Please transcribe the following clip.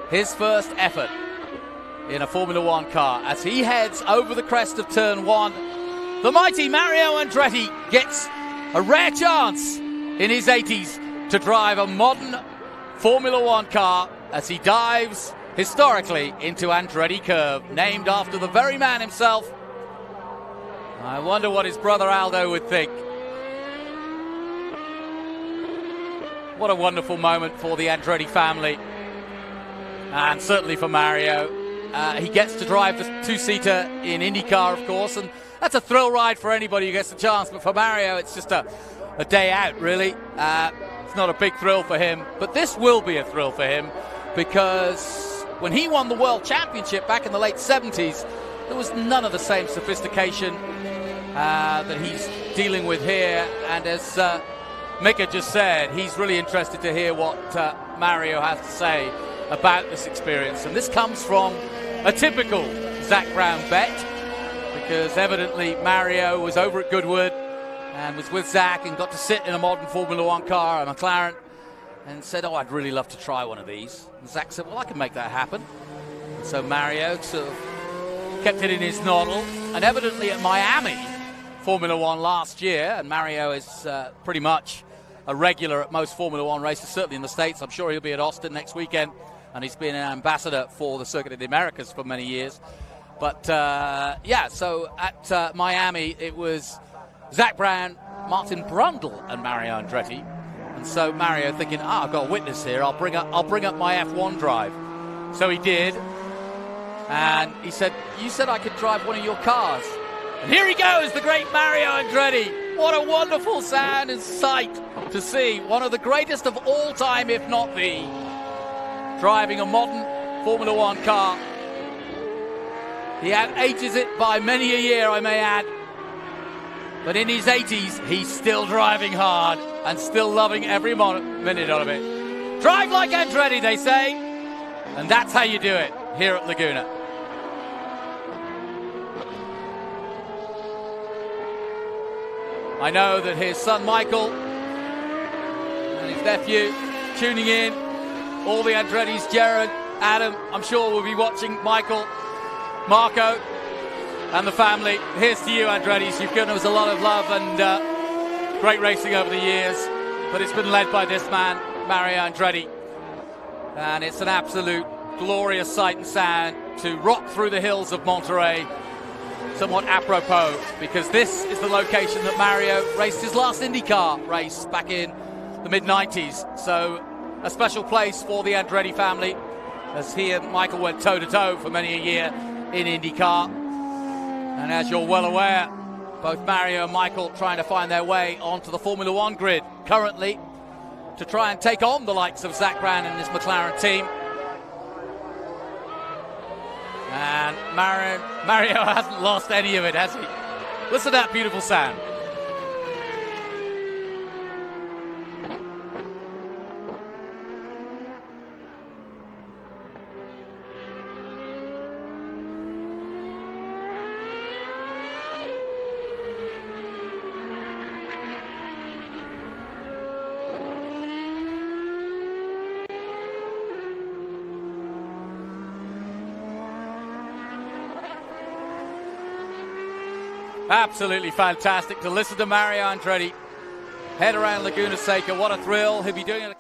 his first effort in a Formula One car as he heads over the crest of turn 1. The mighty Mario Andretti gets a rare chance in his 80s to drive a modern Formula One car as he dives historically into Andretti Curve, named after the very man himself. I wonder what his brother Aldo would think. What a wonderful moment for the Andretti family, and certainly for Mario. He gets to drive the two-seater in IndyCar, of course, and that's a thrill ride for anybody who gets the chance. But for Mario, it's just a day out, really. It's not a big thrill for him, but this will be a thrill for him, because when he won the World Championship back in the late 70s, there was none of the same sophistication that he's dealing with here. And as Mika just said, he's really interested to hear what Mario has to say about this experience. And this comes from a typical Zak Brown bet, because evidently Mario was over at Goodwood and was with Zak and got to sit in a modern Formula One car, a McLaren, and said, "Oh, I'd really love to try one of these." And Zak said, "Well, I can make that happen." And so Mario sort of kept it in his noddle, and evidently at Miami Formula One last year, and Mario is pretty much a regular at most Formula One races, certainly in the States. I'm sure he'll be at Austin next weekend, and he's been an ambassador for the Circuit of the Americas for many years. But yeah, so at Miami it was Zak Brown, Martin Brundle, and Mario Andretti. And so Mario thinking, I've got a witness here, I'll bring up my F1 drive. So he did, and he said, "You said I could drive one of your cars." And here he goes, the great Mario Andretti. What a wonderful sound and sight to see. One of the greatest of all time, if not the, driving a modern Formula One car. He out-ages it by many a year, I may add. But in his 80s, he's still driving hard and still loving every minute of it. Drive like Andretti, they say. And that's how you do it here at Laguna. I know that his son Michael and his nephew tuning in. All the Andrettis, Jared, Adam, I'm sure will be watching. Michael, Marco, and the family. Here's to you, Andrettis. You've given us a lot of love and great racing over the years, but it's been led by this man, Mario Andretti. And it's an absolute glorious sight and sound to rock through the hills of Monterey, somewhat apropos, because this is the location that Mario raced his last IndyCar race back in the mid-90s. So a special place for the Andretti family, as he and Michael went toe-to-toe for many a year in IndyCar. And as you're well aware, both Mario and Michael trying to find their way onto the Formula One grid currently to try and take on the likes of Zak Brown and his McLaren team. And Mario hasn't lost any of it, has he? Listen to that beautiful sound. Absolutely fantastic to listen to Mario Andretti head around Laguna Seca. What a thrill. He'll be doing it